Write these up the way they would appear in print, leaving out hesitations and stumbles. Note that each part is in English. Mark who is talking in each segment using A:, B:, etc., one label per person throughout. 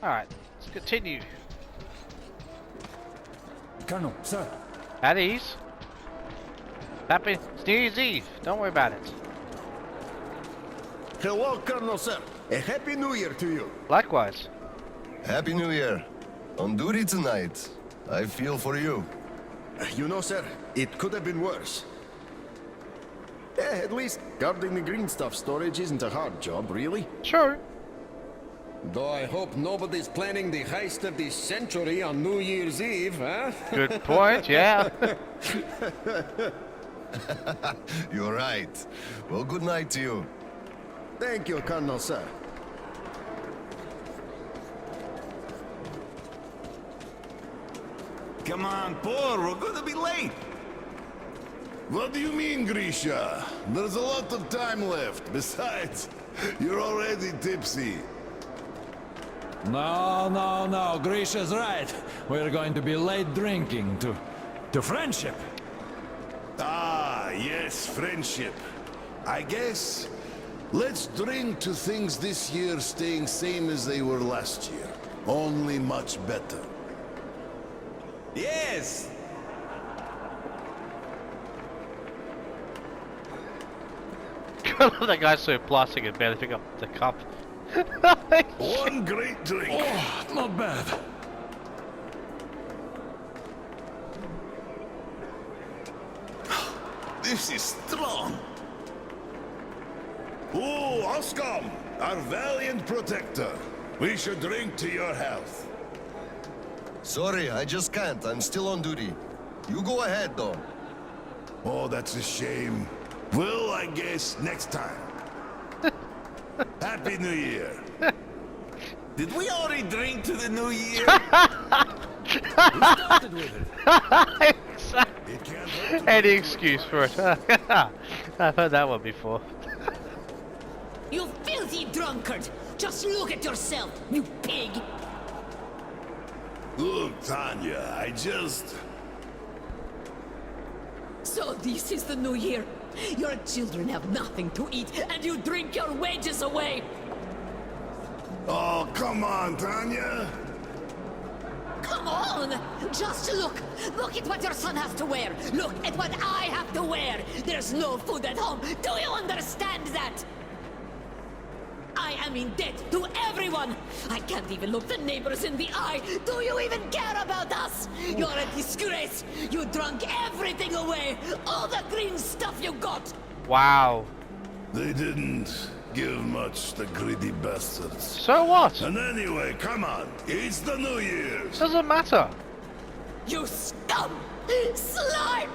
A: Alright, let's continue.
B: Colonel, sir.
A: At ease. Happy it's New Year's Eve. Don't worry about it.
C: Hello, Colonel, sir. A happy new year to you.
A: Likewise.
D: Happy New Year. On duty tonight. I feel for you.
C: You know, sir, it could have been worse. At least guarding the green stuff storage isn't a hard job, really.
A: True.
C: Though I hope nobody's planning the heist of the century on New Year's Eve, huh?
A: Good point, yeah.
D: You're right. Well, good night to you.
C: Thank you, Colonel, sir.
E: Come on, Paul, we're gonna be late.
F: What do you mean, Grisha? There's a lot of time left. Besides, you're already tipsy.
B: No, Grisha's right. We're going to be late drinking to friendship.
F: Ah, yes, friendship. I guess let's drink to things this year staying same as they were last year. Only much better.
E: Yes.
A: That guy's so plastic and barely pick up the cup.
F: One great drink.
B: Oh, not bad.
F: This is strong. Oh, Oscom, our valiant protector. We should drink to your health.
D: Sorry, I just can't. I'm still on duty. You go ahead, though.
F: Oh, that's a shame. Well, I guess next time. Happy New Year.
E: Did we already drink to the new year?
B: We started with it.
F: It can't hurt to
A: Any excuse for it. I've heard that one before.
G: You filthy drunkard! Just look at yourself, you pig!
F: Look, Tanya, I just...
G: So this is the new year. Your children have nothing to eat, and you drink your wages away!
F: Oh, come on, Tanya.
G: Come on! Just look! Look at what your son has to wear! Look at what I have to wear! There's no food at home! Do you understand that? I am in debt to everyone! I can't even look the neighbors in the eye! Do you even care about us? You're a disgrace! You drunk everything away! All the green stuff you got!
A: Wow.
F: They didn't give much, the greedy bastards.
A: So what?
F: And anyway, come on. It's the New Year's.
A: Doesn't matter.
G: You scum! Slime!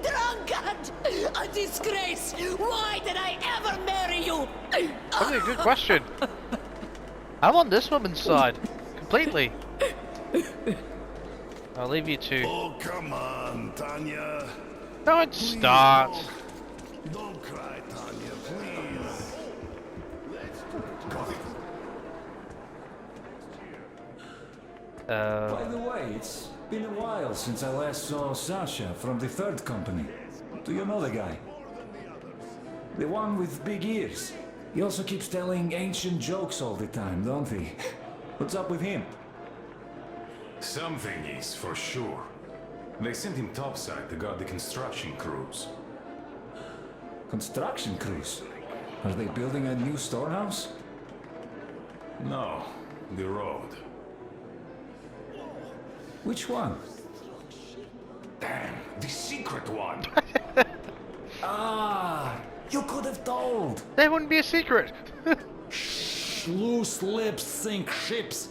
G: Drunkard! A disgrace! Why did I ever marry you?
A: That's a good question. I'm on this woman's side. Completely. I'll leave you to...
F: Oh, come on, Tanya.
A: Don't start.
F: Don't cry, Tanya, please.
B: By the way, it's been a while since I last saw Sasha from the third company. Do you know the guy? The one with big ears. He also keeps telling ancient jokes all the time, don't he? What's up with him?
H: Something is, for sure. They sent him topside to guard the construction crews.
B: Construction crews? Are they building a new storehouse?
H: No, the road.
B: Which one?
H: Damn, the secret one!
B: Ah, you could have told.
A: There wouldn't be a secret.
B: Loose lips sink ships.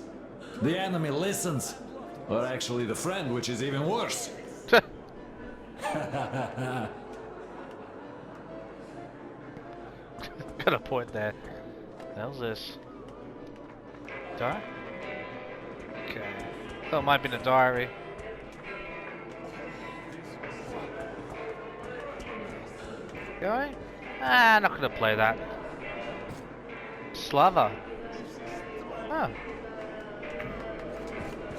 B: The enemy listens. Or actually the friend, which is even worse.
A: Got a point there. How's this? Diary? Okay. Thought it might be in a diary. Going? Ah, not gonna play that. Slava. Oh.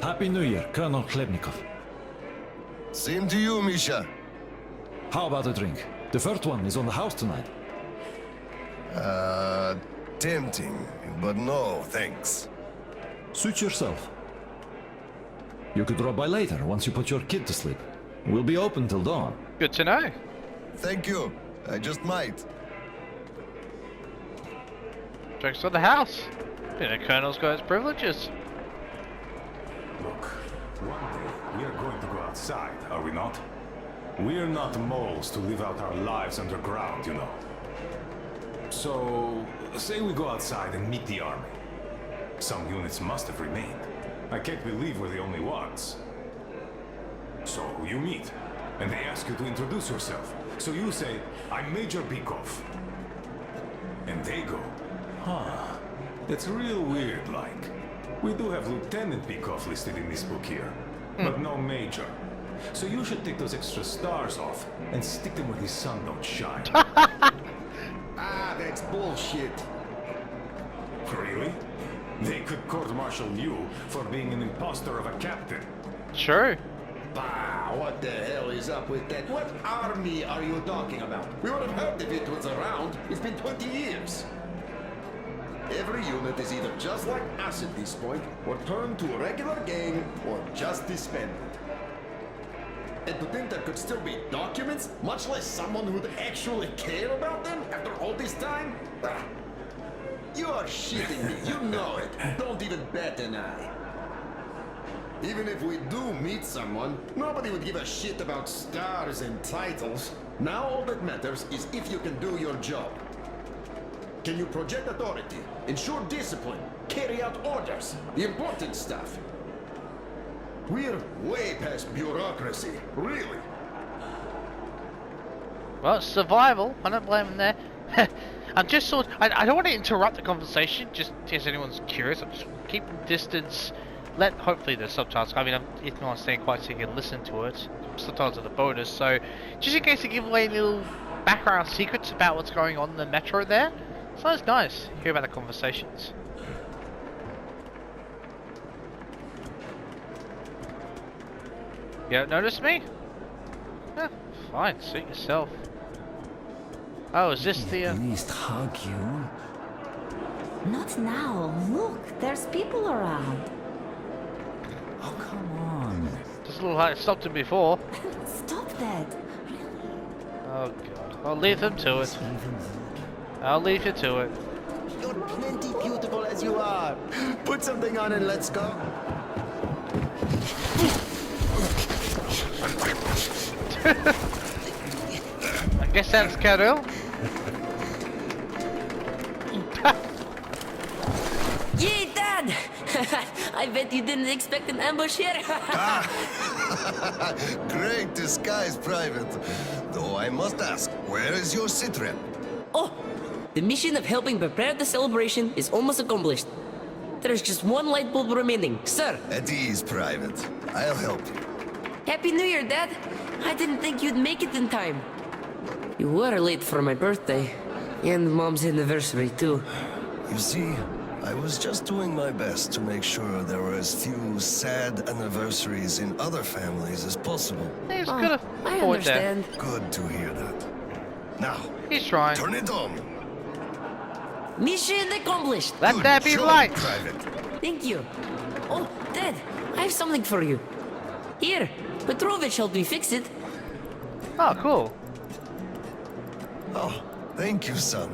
B: Happy New Year, Colonel Khlebnikov.
D: Same to you, Misha.
B: How about a drink? The first one is on the house tonight.
D: Tempting, but no, thanks.
B: Suit yourself. You could drop by later, once you put your kid to sleep. We'll be open till dawn.
A: Good to know.
D: Thank you. I just might.
A: Drinks on the house. The Colonel's got his privileges.
H: Look, one day we are going to go outside, are we not? We're not moles to live out our lives underground, you know. So, say we go outside and meet the army. Some units must have remained. I can't believe we're the only ones. So, you meet, and they ask you to introduce yourself. So you say, I'm Major Bykov. And they go, huh, that's real weird, like. We do have Lieutenant Bykov listed in this book here, but no Major. So you should take those extra stars off and stick them where the sun don't shine.
C: Ah, that's bullshit.
H: Really? They could court-martial you for being an imposter of a captain.
A: True.
C: Bah, what the hell is up with that? What army are you talking about? We would have heard if it was around. It's been 20 years. Every unit is either just like us at this point, or turned to a regular gang, or just disbanded. And to think there could still be documents, much less someone who'd actually care about them after all this time? Ah. You are shitting me, you know it. Don't even bat an eye. Even if we do meet someone, nobody would give a shit about stars and titles. Now all that matters is if you can do your job. Can you project authority, ensure discipline, carry out orders, the important stuff? We're way past bureaucracy, really.
A: Well, it's survival. I don't blame him there. I'm just sort. I don't want to interrupt the conversation. Just in case anyone's curious, I'm just keeping distance. Let hopefully the subtitles. I mean, if no one's staying quiet, so you can listen to it. Subtitles are the bonus. So, just in case to give away little background secrets about what's going on in the metro there. So it's nice. Hear about the conversations. You don't notice me? Eh, fine, suit yourself. Oh, is this the
B: At least hug you.
G: Not now. Look, there's people around.
B: Oh, come on.
A: Just a little high. Stopped him before.
G: Stop that. Really?
A: Oh god. I'll leave him to it. I'll leave you to it.
C: You're plenty beautiful as you are. Put something on and let's go.
A: I guess that's Carol.
I: Yay, Dad! I bet you didn't expect an ambush here.
D: Great disguise, Private. Though I must ask, where is your sitrep?
I: Oh, the mission of helping prepare the celebration is almost accomplished. There's just one light bulb remaining, sir.
D: At ease, Private. I'll help you.
I: Happy New Year, Dad. I didn't think you'd make it in time. You were late for my birthday. And Mom's anniversary, too.
D: You see, I was just doing my best to make sure there were as few sad anniversaries in other families as possible.
A: He's got a
I: I
A: point there.
I: understand.
D: Good to hear that. Now,
A: He's trying.
D: turn it on.
I: Mission accomplished.
A: Let
D: Good
A: there be
D: job,
A: light.
D: Private.
I: Thank you. Oh, Dad, I have something for you. Here, Petrovich helped me fix it.
A: Oh, cool.
D: Oh, thank you, son.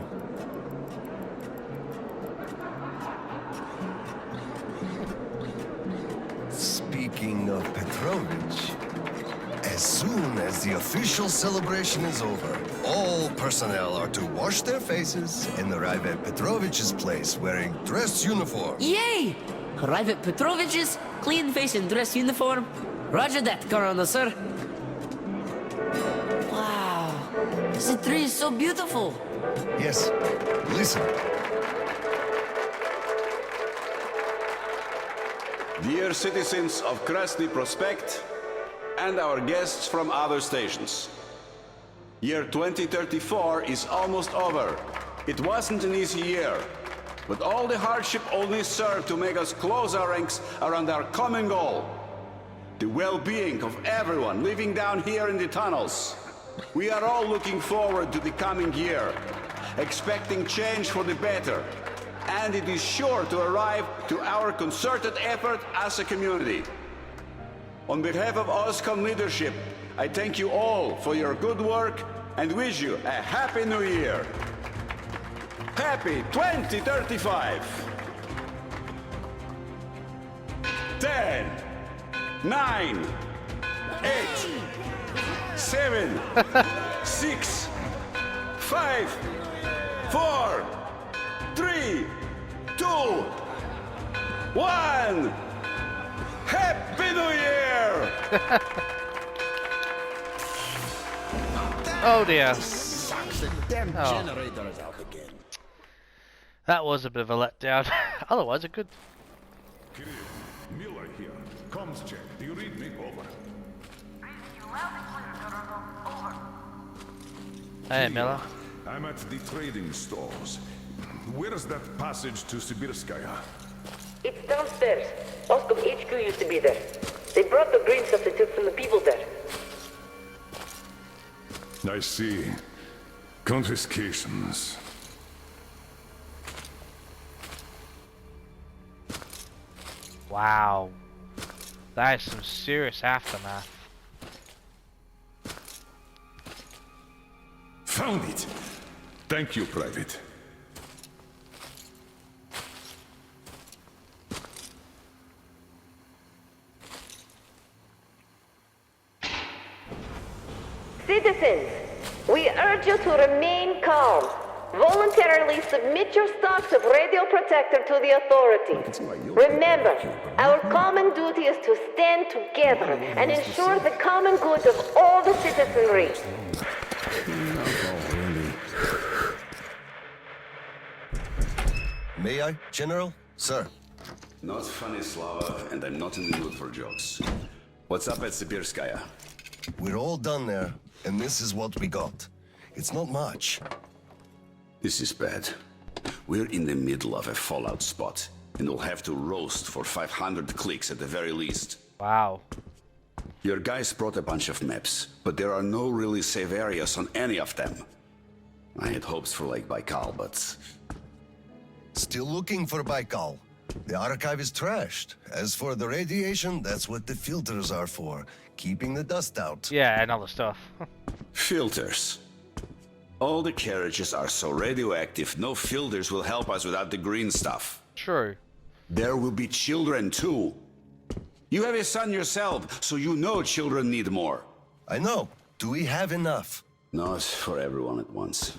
D: Speaking of Petrovich, as soon as the official celebration is over, all personnel are to wash their faces and arrive at Petrovich's place wearing dress uniform.
I: Yay! Arrive at Petrovich's, clean face and dress uniform. Roger that, Corona, sir. Wow, this tree is so beautiful.
D: Yes, listen.
J: Dear citizens of Krasny Prospect and our guests from other stations. Year 2034 is almost over. It wasn't an easy year, but all the hardship only served to make us close our ranks around our common goal. The well-being of everyone living down here in the tunnels. We are all looking forward to the coming year, expecting change for the better. and it is sure to arrive to our concerted effort as a community. On behalf of OSCOM leadership, I thank you all for your good work and wish you a Happy New Year. Happy 2035! 10, 9, 8, 7, 6, 5, 4, 3, 2, 1. Happy New Year!
A: Oh dear.
C: Sucks, the damn generator is out again.
A: That was a bit of a letdown. Otherwise, a good.
H: Kirill, Miller here. Comms check. Do you read me? Over.
A: Hey, Miller.
H: I'm at the trading stores. Where's that passage to Sibirskaya?
I: It's downstairs. Oscom HQ used to be there. They brought the green stuff they took from the people there.
H: I see. Confiscations.
A: Wow. That is some serious aftermath.
H: Found it! Thank you, Private.
K: Citizens, we urge you to remain calm. Voluntarily submit your stocks of radio protector to the authorities. Remember, our common duty is to stand together and ensure the common good of all the citizenry.
D: May I, General? Sir.
J: Not funny, Slava, and I'm not in the mood for jokes. What's up at Sibirskaya?
D: We're all done there, and this is what we got. It's not much.
J: This is bad. We're in the middle of a fallout spot, and we'll have to roast for 500 clicks at the very least.
A: Wow.
J: Your guys brought a bunch of maps, but there are no really safe areas on any of them. I had hopes for Lake Baikal, but...
D: Still looking for Baikal. The archive is trashed. As for the radiation, that's what the filters are for. Keeping the dust out.
A: Yeah, and other stuff.
J: Filters. All the carriages are so radioactive, no filters will help us without the green stuff.
A: True.
J: There will be children too. You have a son yourself, so you know children need more.
D: I know. Do we have enough?
J: Not for everyone at once.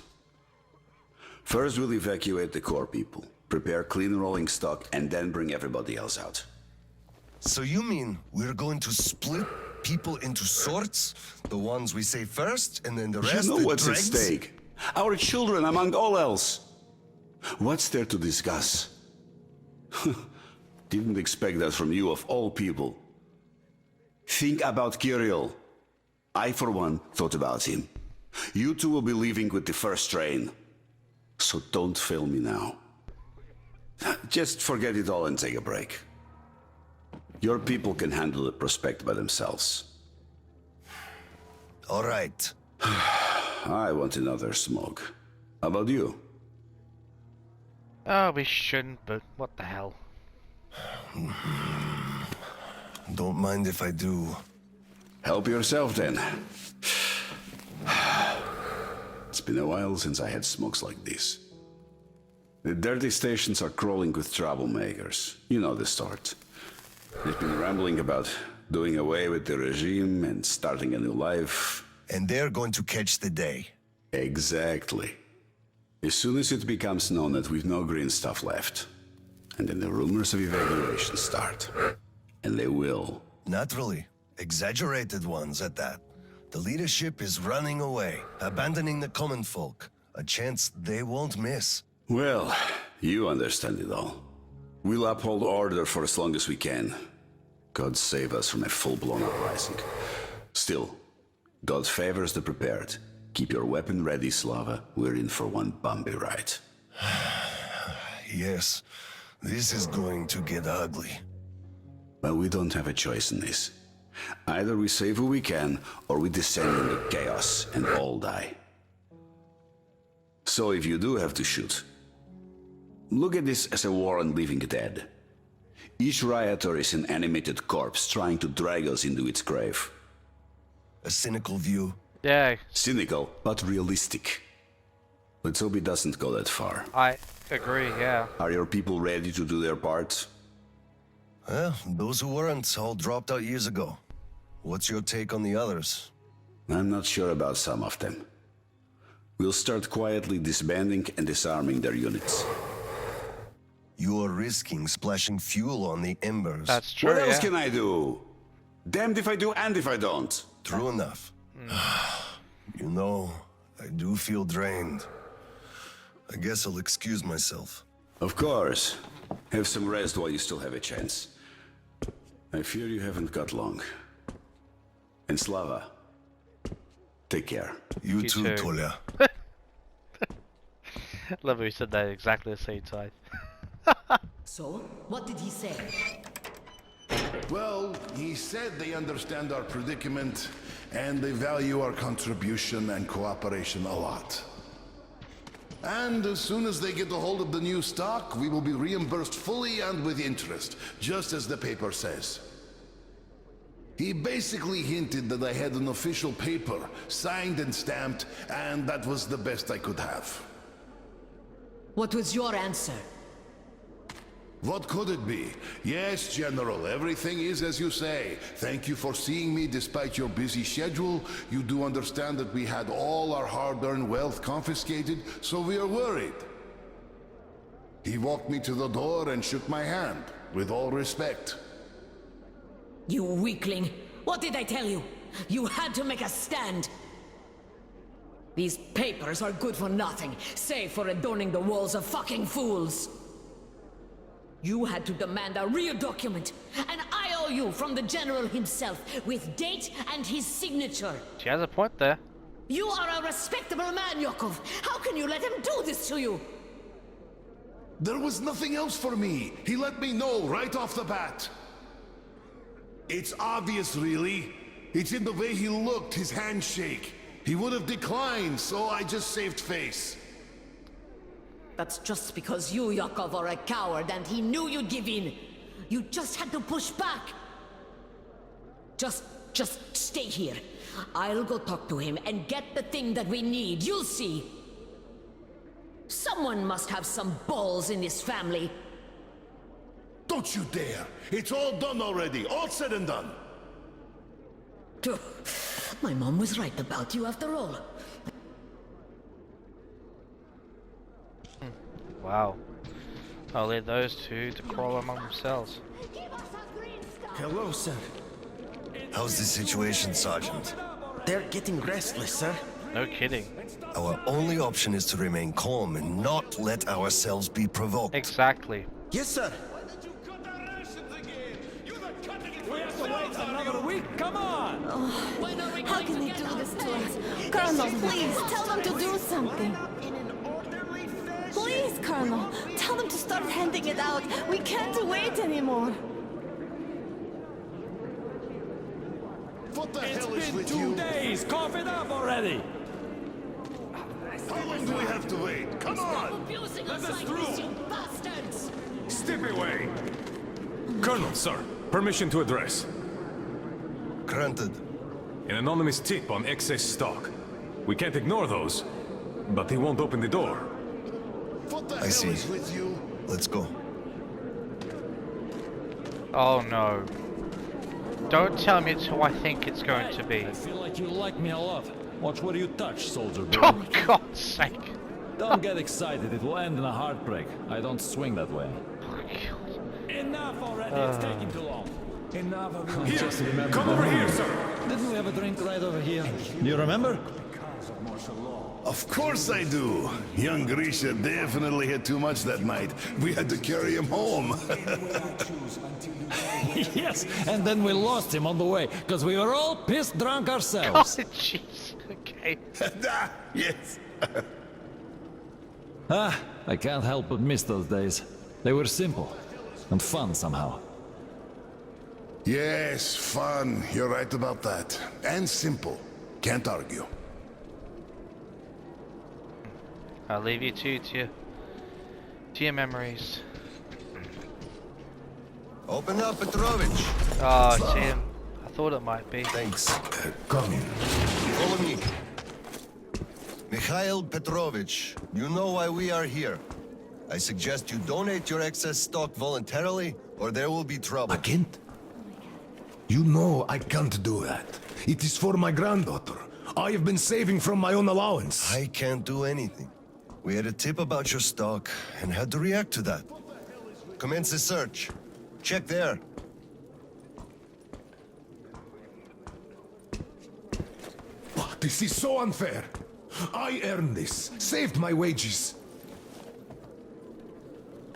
J: First, we'll evacuate the core people, prepare clean rolling stock, and then bring everybody else out.
D: So you mean we're going to split people into sorts? The ones we say first, and then the rest?
J: You know what's at
D: dregs?
J: stake? Our children, among all else. What's there to discuss? Didn't expect that from you, of all people. Think about Kirill. I, for one, thought about him. You two will be leaving with the first train. So don't fail me now. Just forget it all and take a break. Your people can handle the prospect by themselves.
D: All right.
J: I want another smoke. How about you?
A: Oh, we shouldn't, but what the hell.
D: Don't mind if I do.
J: Help yourself then. It's been a while since I had smokes like this. The dirty stations are crawling with troublemakers. You know the sort. They've been rambling about doing away with the regime and starting a new life.
D: And they're going to catch the day.
J: Exactly. As soon as it becomes known that we've no green stuff left, and then the rumors of evacuation start. And they will.
D: Naturally. Exaggerated ones at that. The leadership is running away, abandoning the common folk. A chance they won't miss.
J: Well, you understand it all. We'll uphold order for as long as we can. God save us from a full-blown uprising. Still, God favors the prepared. Keep your weapon ready, Slava. We're in for one bumpy ride.
D: Yes, this is going to get ugly.
J: But we don't have a choice in this. Either we save who we can, or we descend into chaos and all die. So if you do have to shoot, Look at this as a war on living dead. Each rioter is an animated corpse trying to drag us into its grave.
D: A cynical view.
A: Yeah,
J: Cynical, but realistic. Let's hope it doesn't go that far.
A: I agree, yeah.
J: Are your people ready to do their part?
D: Well, those who weren't all dropped out years ago. What's your take on the others?
J: I'm not sure about some of them. We'll start quietly disbanding and disarming their units.
D: You are risking splashing fuel on the embers.
A: That's true,
J: What else
A: yeah.
J: can I do? Damned if I do and if I don't.
D: True enough. You know, I do feel drained. I guess I'll excuse myself.
J: Of course. Have some rest while you still have a chance. I fear you haven't got long. And Slava, take care.
D: You
A: You
D: too,
A: too.
D: Tolia.
A: Love how he said that exactly the same time.
G: So, what did he say?
F: Well, he said they understand our predicament and they value our contribution and cooperation a lot. And as soon as they get a hold of the new stock, we will be reimbursed fully and with interest, just as the paper says. He basically hinted that I had an official paper, signed and stamped, and that was the best I could have.
G: What was your answer?
F: What could it be? Yes, General, everything is as you say. Thank you for seeing me despite your busy schedule. You do understand that we had all our hard-earned wealth confiscated, so we are worried. He walked me to the door and shook my hand, with all respect.
G: You weakling! What did I tell you? You had to make a stand! These papers are good for nothing, save for adorning the walls of fucking fools! You had to demand a real document, an IOU from the General himself, with date and his signature.
A: She has a point there.
G: You are a respectable man, Yakov. How can you let him do this to you?
F: There was nothing else for me. He let me know right off the bat. It's obvious, really. It's in the way he looked, his handshake. He would have declined, so I just saved face.
G: That's just because you, Yakov, are a coward and he knew you'd give in. You just had to push back. Just stay here. I'll go talk to him and get the thing that we need. You'll see. Someone must have some balls in this family.
F: Don't you dare! It's all done already, all said and done.
G: My mom was right about you after all.
A: Wow. I'll leave those two to crawl among themselves.
E: Hello, sir.
D: How's the situation, Sergeant?
E: They're getting restless, sir.
A: No kidding.
D: Our only option is to remain calm and not let ourselves be provoked.
A: Exactly.
E: Yes, sir.
L: Another week? Come on!
G: How can they do this to us?
M: Colonel, please, tell them to do something. Please, Colonel, tell them to start handing it out. We can't wait anymore.
F: What the hell is
L: It's been
F: with
L: 2
F: you?
L: days! Cough it up already!
F: How long do we have to wait? Come on!
G: Abusing us like this, you bastards!
H: Step away! Colonel, sir, permission to address.
D: Granted.
H: An anonymous tip on excess stock. We can't ignore those, but they won't open the door.
F: What the
D: I
F: hell
D: see.
F: is with you?
D: Let's go.
A: Oh no. Don't tell me it's who I think it's going to be.
L: I feel like you like me a lot. Watch where you touch, soldier boy.
A: Oh God's sake.
L: Don't get excited, it will end in a heartbreak. I don't swing that way. Enough already, it's taking too long. Enough of you.
H: Here!
L: Just remember
H: Come
L: the
H: over here,
L: moment.
H: sir!
L: Didn't we have a drink right over here? Do you remember?
F: Of course I do. Young Grisha definitely had too much that night. We had to carry him home.
L: Yes, and then we lost him on the way, because we were all pissed drunk
A: Oh
L: ourselves.
A: jeez. Okay.
F: Yes.
L: I can't help but miss those days. They were simple and fun somehow.
F: Yes, fun. You're right about that. And simple. Can't argue.
A: I'll leave you two to Dear memories.
D: Open up, Petrovich.
A: Oh, it's him. I thought it might be.
D: Thanks.
F: Come in.
D: Follow me. Mikhail Petrovich, you know why we are here. I suggest you donate your excess stock voluntarily, or there will be trouble.
F: Agent? You know I can't do that. It is for my granddaughter. I have been saving from my own allowance.
D: I can't do anything. We had a tip about your stock and had to react to that. Commence the search. Check there.
F: This is so unfair. I earned this, saved my wages.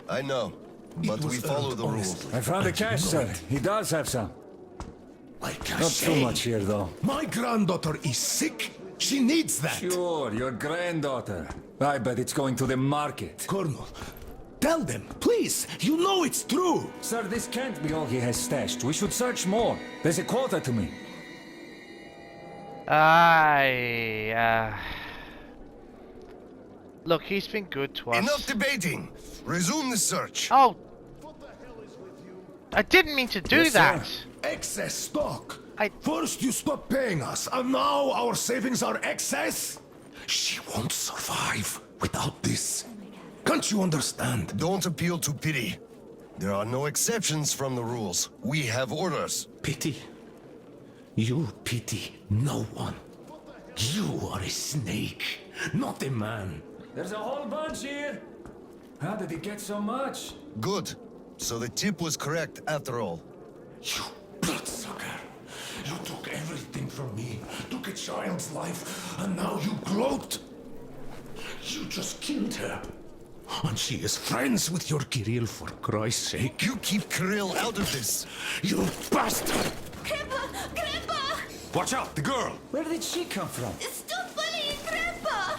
D: I know, but we follow the rules.
B: I found the cash, sir. He does have some. Not too much here, though.
F: My granddaughter is sick. She needs that.
B: Sure, your granddaughter. I bet it's going to the market.
F: Colonel, tell them, please. You know it's true.
B: Sir, this can't be all he has stashed. We should search more. There's a quota to me.
A: Look, he's been good to us.
D: Enough debating. Resume the search.
A: Oh, I didn't mean to do that.
F: Excess stock. First you stop paying us, and now our savings are excess? She won't survive without this. Can't you understand?
D: Don't appeal to pity. There are no exceptions from the rules. We have orders.
F: Pity? You pity no one. You are a snake, not a man.
B: There's a whole bunch here. How did he get so much?
D: Good. So the tip was correct after all.
F: You bloodsucker. You took everything from me, took a child's life, and now you gloat. You just killed her. And she is friends with your Kirill, for Christ's sake.
D: You keep Kirill out of this.
F: You bastard!
M: Grandpa! Grandpa!
H: Watch out, the girl!
B: Where did she come from?
M: Stop bullying Grandpa!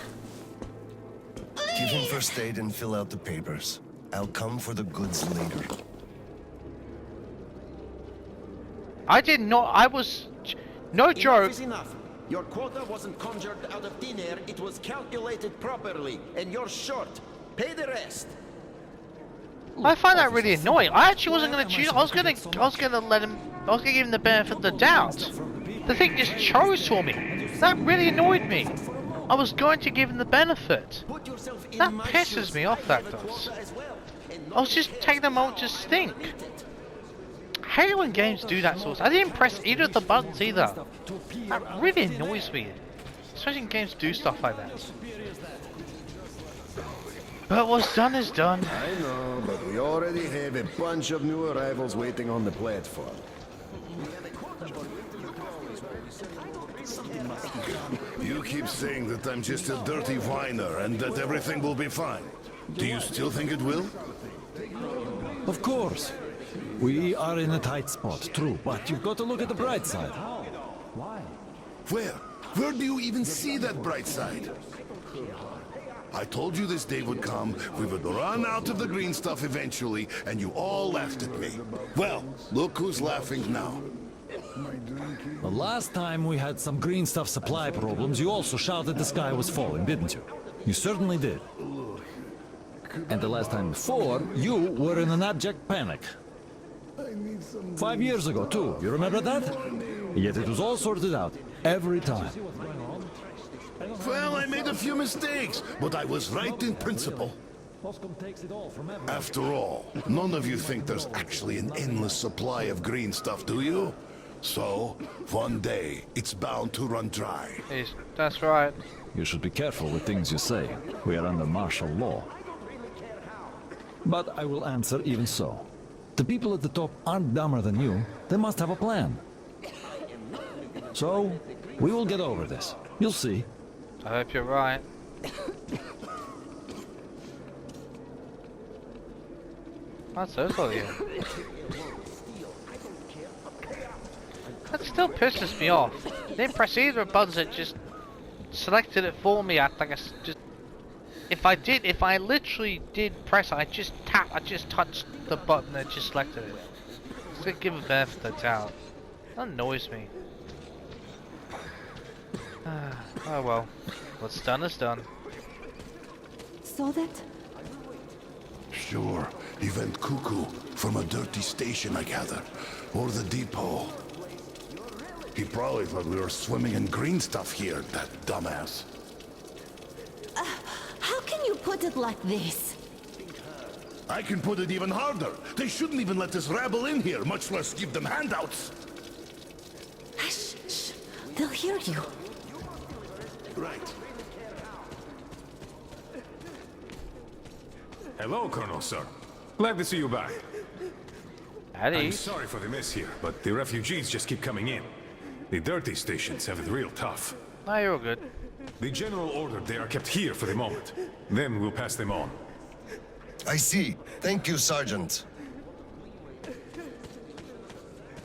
D: Give him first aid and fill out the papers. I'll come for the goods later.
A: I did not. I was. No joke.
C: Enough is enough. Your quota wasn't conjured out of thin air. It was calculated properly, and you're short. Pay the rest.
A: I find that really annoying. I actually wasn't going to choose. I was going to let him. I was going to give him the benefit of the doubt. The thing just chose for me. That really annoyed me. I was going to give him the benefit. That pisses me off. That does. I was just taking a moment to think. I hate it when games do that sort of stuff. I didn't press either of the buttons either. That really annoys me. Especially when games do stuff like that. But what's done is done.
C: I know, but we already have a bunch of new arrivals waiting on the platform.
F: You keep saying that I'm just a dirty whiner and that everything will be fine. Do you still think it will?
L: Of course. We are in a tight spot, true, but you've got to look at the bright side. Why?
F: Where? Where do you even see that bright side? I told you this day would come, we would run out of the green stuff eventually, and you all laughed at me. Well, look who's laughing now.
L: The last time we had some green stuff supply problems, you also shouted the sky was falling, didn't you? You certainly did. And the last time before, you were in an abject panic. 5 years ago, too. You remember that? Yet it was all sorted out, every time.
F: Well, I made a few mistakes, but I was right in principle. After all, none of you think there's actually an endless supply of green stuff, do you? So, one day, it's bound to run dry.
A: That's right.
L: You should be careful with things you say. We are under martial law. But I will answer even so. The people at the top aren't dumber than you. They must have a plan. So, we will get over this. You'll see.
A: I hope you're right. That's so sorry. That still pisses me off. They didn't press either of the buttons, it just selected it for me. If I literally did press it, I just touched the button and just selected it. Just gonna give a benefit of the doubt. That annoys me. Oh well. What's done is done.
M: So that?
F: Sure. He went cuckoo from a dirty station, I gather. Or the depot. He probably thought we were swimming in green stuff here, that dumbass.
M: How can you put it like this?
F: I can put it even harder. They shouldn't even let this rabble in here, much less give them handouts.
M: Shh, shh. They'll hear you.
F: Right.
H: Hello, Colonel, sir. Glad to see you back.
A: Howdy.
H: I'm sorry for the mess here, but the refugees just keep coming in. The dirty stations have it real tough.
A: No, you're all good.
H: The general ordered they are kept here for the moment. Then we'll pass them on.
D: I see. Thank you, Sergeant.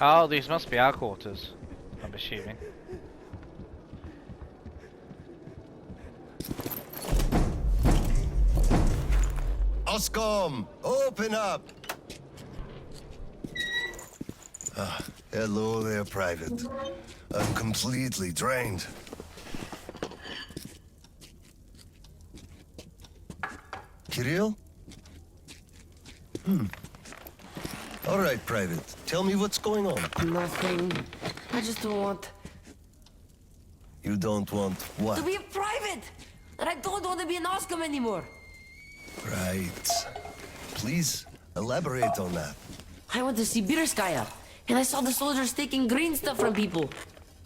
A: Oh, these must be our quarters, I'm assuming.
D: Oscom, open up! Hello there, Private. I'm completely drained. Kirill? All right, Private. Tell me what's going on.
I: Nothing. I just don't want
D: You don't want what?
I: to be a private! And I don't want to be an Oscom anymore!
D: Right. Please, elaborate on that.
I: I went to Sibirskaya, and I saw the soldiers taking green stuff from people.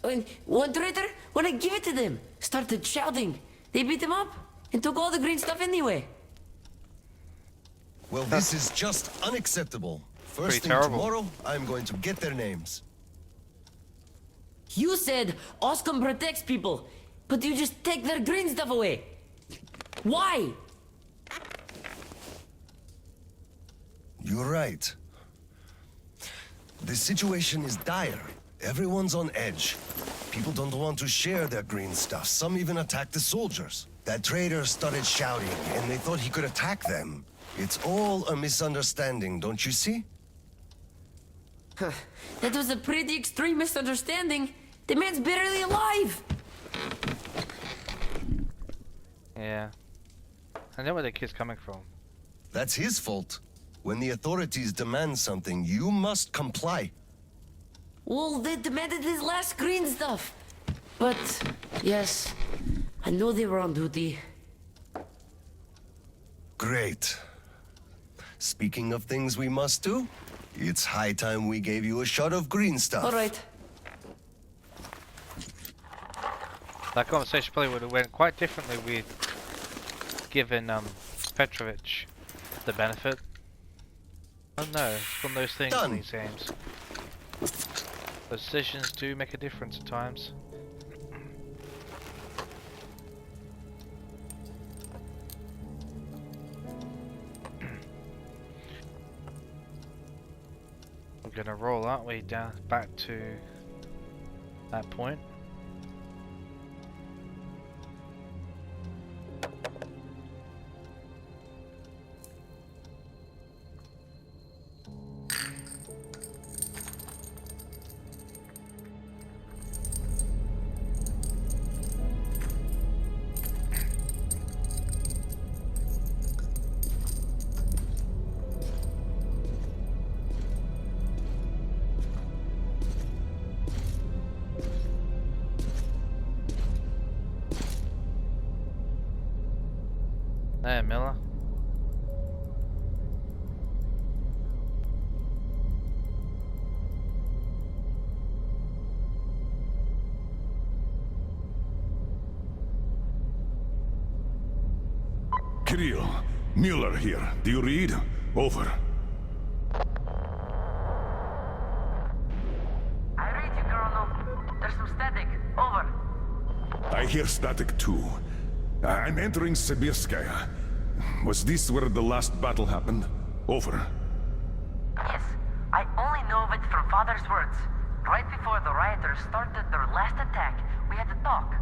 I: And one traitor, when I give it to them, started shouting. They beat him up and took all the green stuff anyway.
D: Well, this is just unacceptable. First
A: Pretty
D: thing
A: terrible.
D: tomorrow, I'm going to get their names.
I: You said Oscom protects people, but you just take their green stuff away. Why?
D: You're right. The situation is dire. Everyone's on edge. People don't want to share their green stuff. Some even attack the soldiers. That traitor started shouting, and they thought he could attack them. It's all a misunderstanding, don't you see?
I: That was a pretty extreme misunderstanding. The man's barely alive.
A: Yeah. I know where the kid's coming from.
D: That's his fault. When the authorities demand something, you must comply.
I: Well, they demanded his last green stuff. But, yes, I know they were on duty.
D: Great. Speaking of things we must do, it's high time we gave you a shot of green stuff.
I: All right.
A: That conversation probably would have went quite differently with given Petrovich the benefit. Oh no, it's one of those things in these games. Those decisions do make a difference at times. We're gonna roll, aren't we, down back to that point. There, Miller.
F: Kirill, Mueller here. Do you read? Over.
I: I read you, Colonel. There's some static. Over.
F: I hear static too. I'm entering Sibirskaya. Was this where the last battle happened? Over.
I: Yes, I only know of it from Father's words. Right before the rioters started their last attack, we had to talk.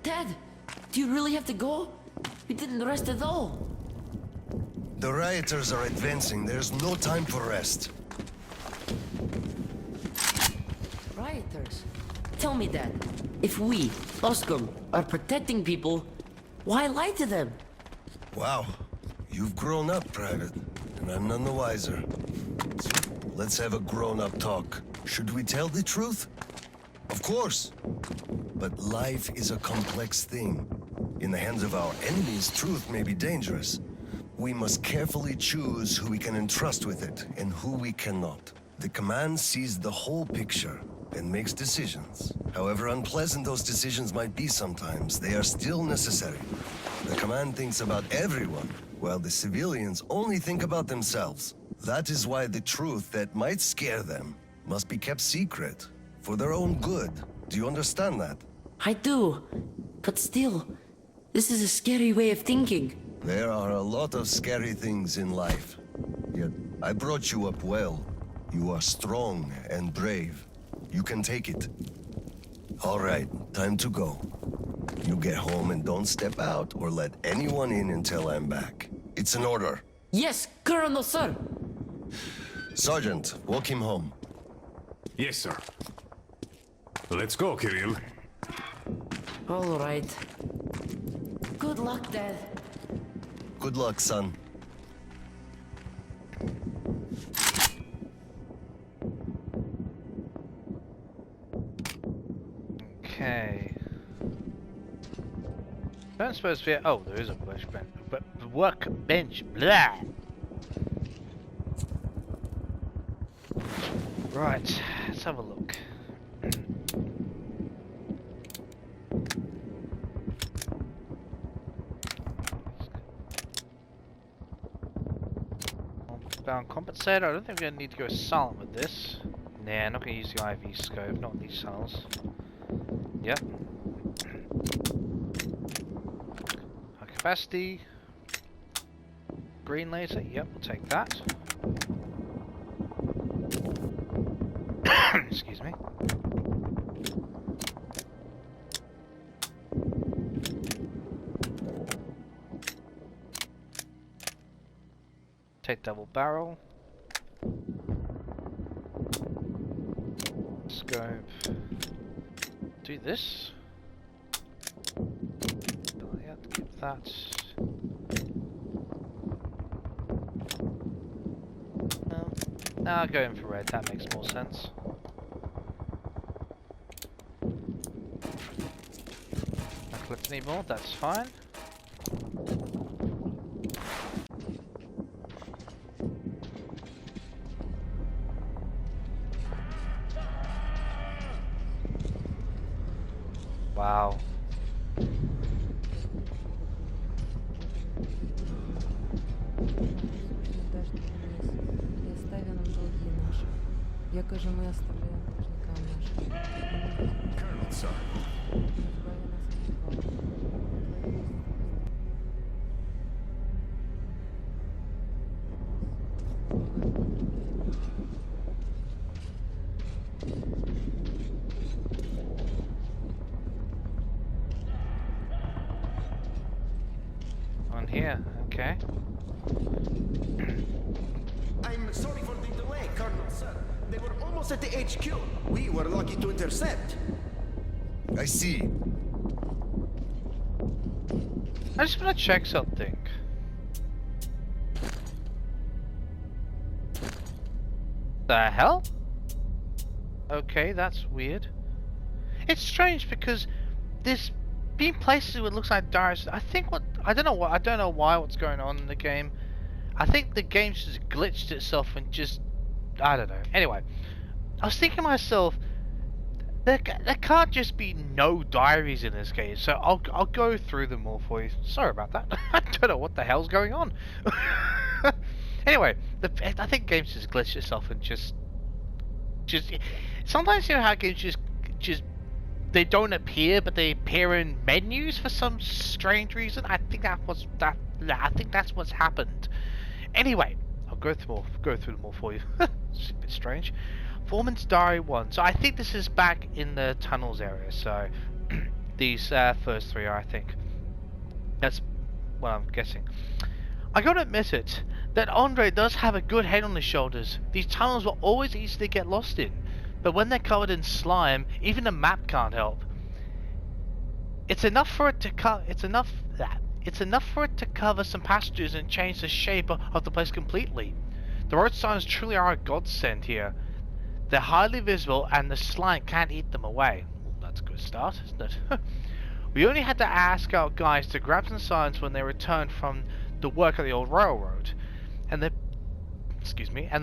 I: Dad, do you really have to go? We didn't rest at all.
D: The rioters are advancing. There's no time for rest.
I: matters. Tell me that. If we, Oscom, are protecting people, why lie to them?
D: Wow. You've grown up, Private, and I'm none the wiser. Let's have a grown-up talk. Should we tell the truth? Of course. But life is a complex thing. In the hands of our enemies, truth may be dangerous. We must carefully choose who we can entrust with it and who we cannot. The command sees the whole picture and makes decisions. However unpleasant those decisions might be sometimes, they are still necessary. The command thinks about everyone, while the civilians only think about themselves. That is why the truth that might scare them must be kept secret, for their own good. Do you understand that?
I: I do. But still, this is a scary way of thinking.
D: There are a lot of scary things in life. Yet, I brought you up well. You are strong and brave. You can take it. All right, time to go. You get home and don't step out or let anyone in until I'm back. It's an order.
I: Yes, Colonel, sir.
D: Sergeant, walk him home.
H: Yes, sir. Let's go, Kirill.
I: All right. Good luck, Dad.
D: Good luck, son.
A: Okay. Don't suppose to be. Oh, there is a workbench. But workbench. Blah. Right. Let's have a look. Bound compensator. I don't think we're gonna need to go silent with this. Nah, not gonna use the IV scope. Not in these tunnels. Yep. High capacity. Green laser. Yep, we'll take that. Excuse me. Take double barrel. Scope. Do this. Yeah, keep that. I'll go infrared, that makes more sense. Not collect any more, that's fine. Wow.
N: Я кажу, ми оставляємо должникам нашим.
H: Colonel, sir.
A: On here, okay.
O: I'm sorry for the delay, Colonel, sir. They were almost at the HQ. We were lucky to intercept.
D: I see.
A: I just want to check something. The hell? Okay, that's weird. It's strange because there's been places where it looks like Darius. I don't know why what's going on in the game. I think the game just glitched itself and just, I don't know. Anyway, I was thinking to myself, there can't just be no diaries in this game, so I'll go through them all for you. Sorry about that. I don't know what the hell's going on. Anyway, I think games just glitched itself and just sometimes you know how games just they don't appear, but they appear in menus for some strange reason. I think that's what's happened. Anyway, I'll go through them all for you. It's a bit strange. Foreman's Diary 1. So I think this is back in the tunnels area. So these first three are, I think. That's what I'm guessing. I gotta admit it, that Andre does have a good head on his shoulders. These tunnels were always easy to get lost in. but when they're covered in slime, even a map can't help. It's enough for it to cover some passages and change the shape of the place completely. The road signs truly are a godsend here. They're highly visible and the slime can't eat them away. Well, that's a good start, isn't it? We only had to ask our guys to grab some signs when they returned from the work at the old railroad. And they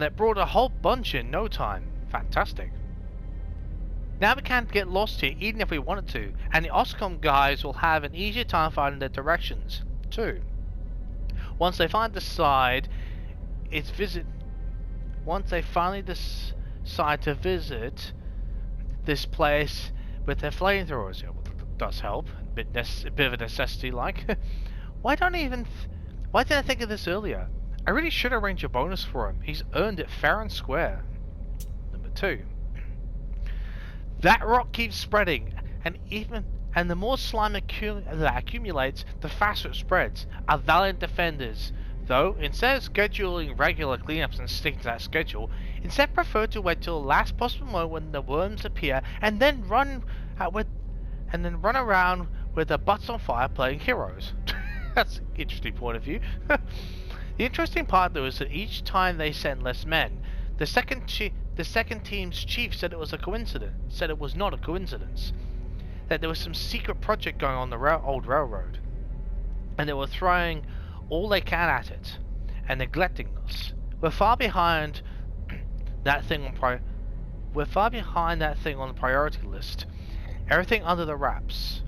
A: brought a whole bunch in no time. Fantastic. Now we can't get lost here even if we wanted to, and the OSCOM guys will have an easier time finding their directions, too. Once they finally decide to visit this place with their flamethrowers, well, that does help, a bit of a necessity like. Why didn't I think of this earlier? I really should arrange a bonus for him. He's earned it fair and square. Number 2. That rock keeps spreading, and the more slime that accumulates, the faster it spreads. Our valiant defenders, though, instead of scheduling regular cleanups and sticking to that schedule, instead prefer to wait till the last possible moment when the worms appear, and then run around with their butts on fire playing heroes. That's an interesting point of view. The interesting part, though, is that each time they send less men, the second team's chief said it was not a coincidence. That there was some secret project going on the old railroad, and they were throwing all they can at it, and neglecting us. We're far behind that thing on the priority list. Everything under the wraps.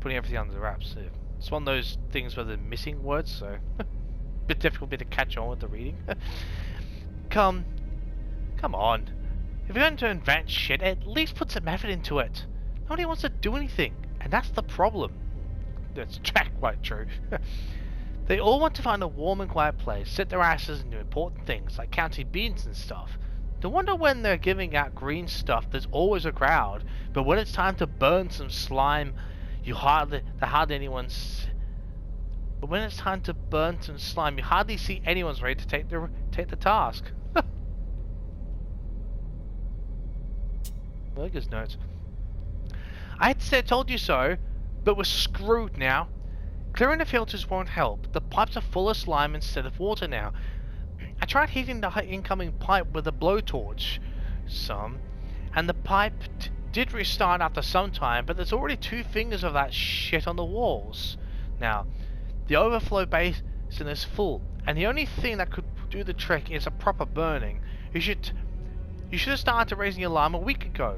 A: Putting everything under the wraps. It's one of those things where they're missing words, so bit difficult to catch on with the reading. Come on. If you're going to invent shit, at least put some effort into it. Nobody wants to do anything, and that's the problem. That's quite true. They all want to find a warm and quiet place, sit their asses and do important things, like counting beans and stuff. No wonder when they're giving out green stuff, there's always a crowd, but when it's time to burn some slime, But when it's time to burn some slime, you hardly see anyone's ready to take the task. Burger's notes. I had said told you so, but we're screwed now. Clearing the filters won't help. The pipes are full of slime instead of water now. I tried heating the incoming pipe with a blowtorch, and the pipe did restart after some time, but there's already 2 fingers of that shit on the walls. Now, the overflow basin is full, and the only thing that could do the trick is a proper burning. You should have started raising the alarm a week ago.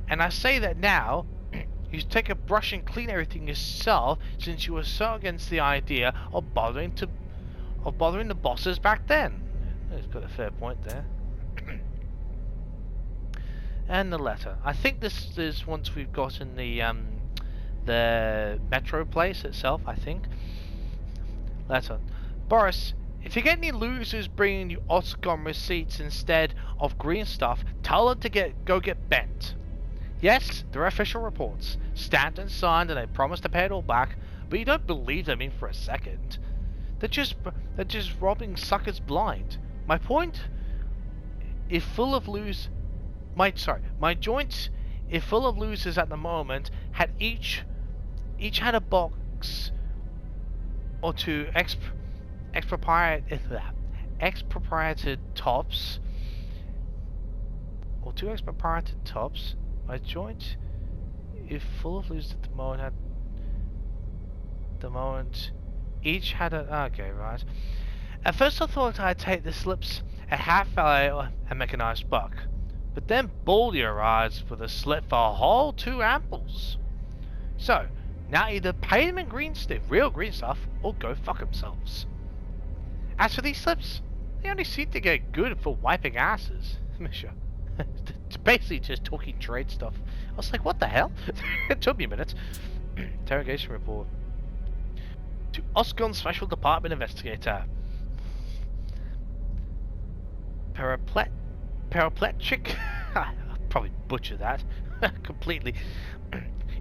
A: And I say that now, you should take a brush and clean everything yourself, since you were so against the idea of bothering the bosses back then. He's got a fair point there. And the letter. I think this is once we've gotten the metro place itself, I think. Letter. Boris, if you get any losers bringing you OSCOM receipts instead of green stuff, tell them to go get bent. Yes, they're official reports, stamped and signed, and they promise to pay it all back, but you don't believe them in for a second. They're just robbing suckers blind. My point, if full of my joints, if full of losers at the moment, had each had a box or 2 expropriated tops, my joint, if full of losers at the moment, each had a... Okay, right. At first I thought I'd take the slips at half value and make a nice buck. But then Baldy arrives with a slip for a whole 2 apples. So, now either pay them in real green stuff, or go fuck themselves. As for these slips, they only seem to get good for wiping asses. Misha. It's basically just talking trade stuff. I was like, what the hell? It took me a minute. Interrogation report. To OSCOM Special Department Investigator. Paraplegic? I'll probably butcher that. Completely.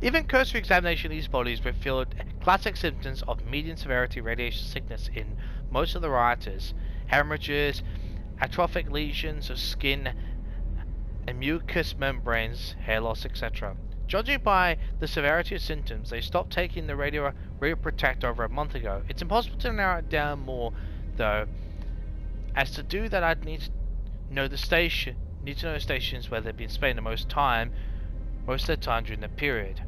A: Even cursory examination of these bodies revealed classic symptoms of medium severity radiation sickness in most of the rioters. Hemorrhages, atrophic lesions of skin, and mucous membranes, hair loss, etc. Judging by the severity of symptoms, they stopped taking the Radio Protect over a month ago. It's impossible to narrow it down more, though. As to do that, I'd need to know the stations where they've been spending most of their time during the period.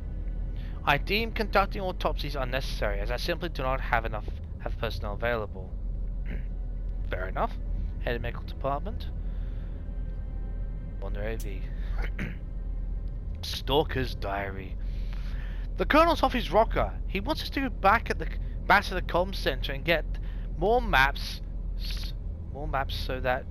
A: I deem conducting autopsies unnecessary, as I simply do not have personnel available. Fair enough. Head of medical department. Wonder AV. Stalker's diary. The Colonel's off his rocker. He wants us to go back to the comms center and get more maps so that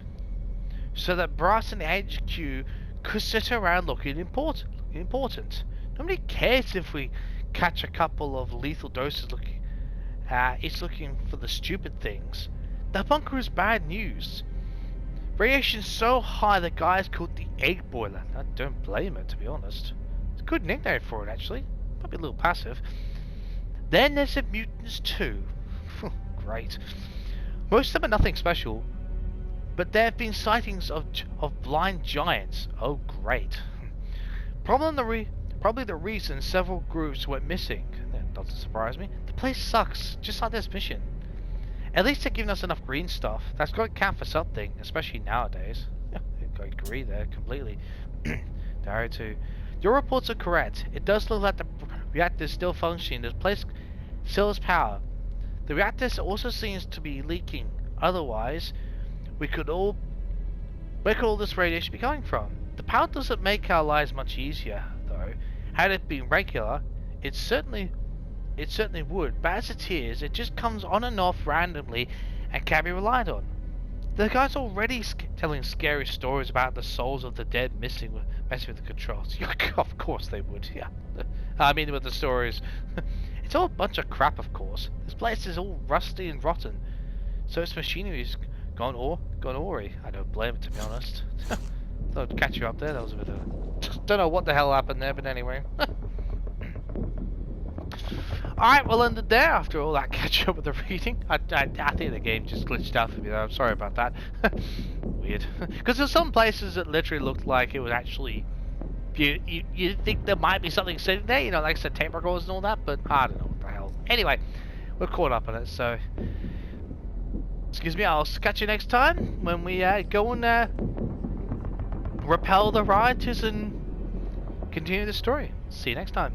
A: brass and the HQ could sit around looking important. Nobody cares if we catch a couple of lethal doses it's looking for the stupid things. The bunker is bad news. Radiation's so high the guys called the egg boiler. I don't blame it, to be honest. It's a good nickname for it, actually. Might be a little passive. Then there's the mutants too. Great. Most of them are nothing special, but there have been sightings of blind giants. Oh, great. Probably the reason several groups went missing. That doesn't surprise me. The place sucks, just like this mission. At least they're giving us enough green stuff. That's got to count for something, especially nowadays. I agree there completely. Diary 2. Your reports are correct. It does look like the reactor is still functioning. This place still has power. The reactor also seems to be leaking. Otherwise, where could all this radiation be coming from? The power doesn't make our lives much easier, though. Had it been regular, it certainly would, but as it is, it just comes on and off randomly and can be relied on. The guy's already telling scary stories about the souls of the dead messing with the controls. Of course they would, yeah. I mean with the stories. It's all a bunch of crap, of course. This place is all rusty and rotten, so its machinery's gone awry. I don't blame it, to be honest. Thought I'd catch you up there, that was a bit of... Don't know what the hell happened there, but anyway. Alright, we'll end it there after all that catch up with the reading. I think the game just glitched out for me though, I'm sorry about that. Weird. Because there's some places that literally looked like it was actually... You think there might be something sitting there, you know, like I said, tape recorders and all that, but I don't know what the hell. Anyway, we're caught up on it, so... Excuse me, I'll catch you next time when we go and repel the rioters and continue the story. See you next time.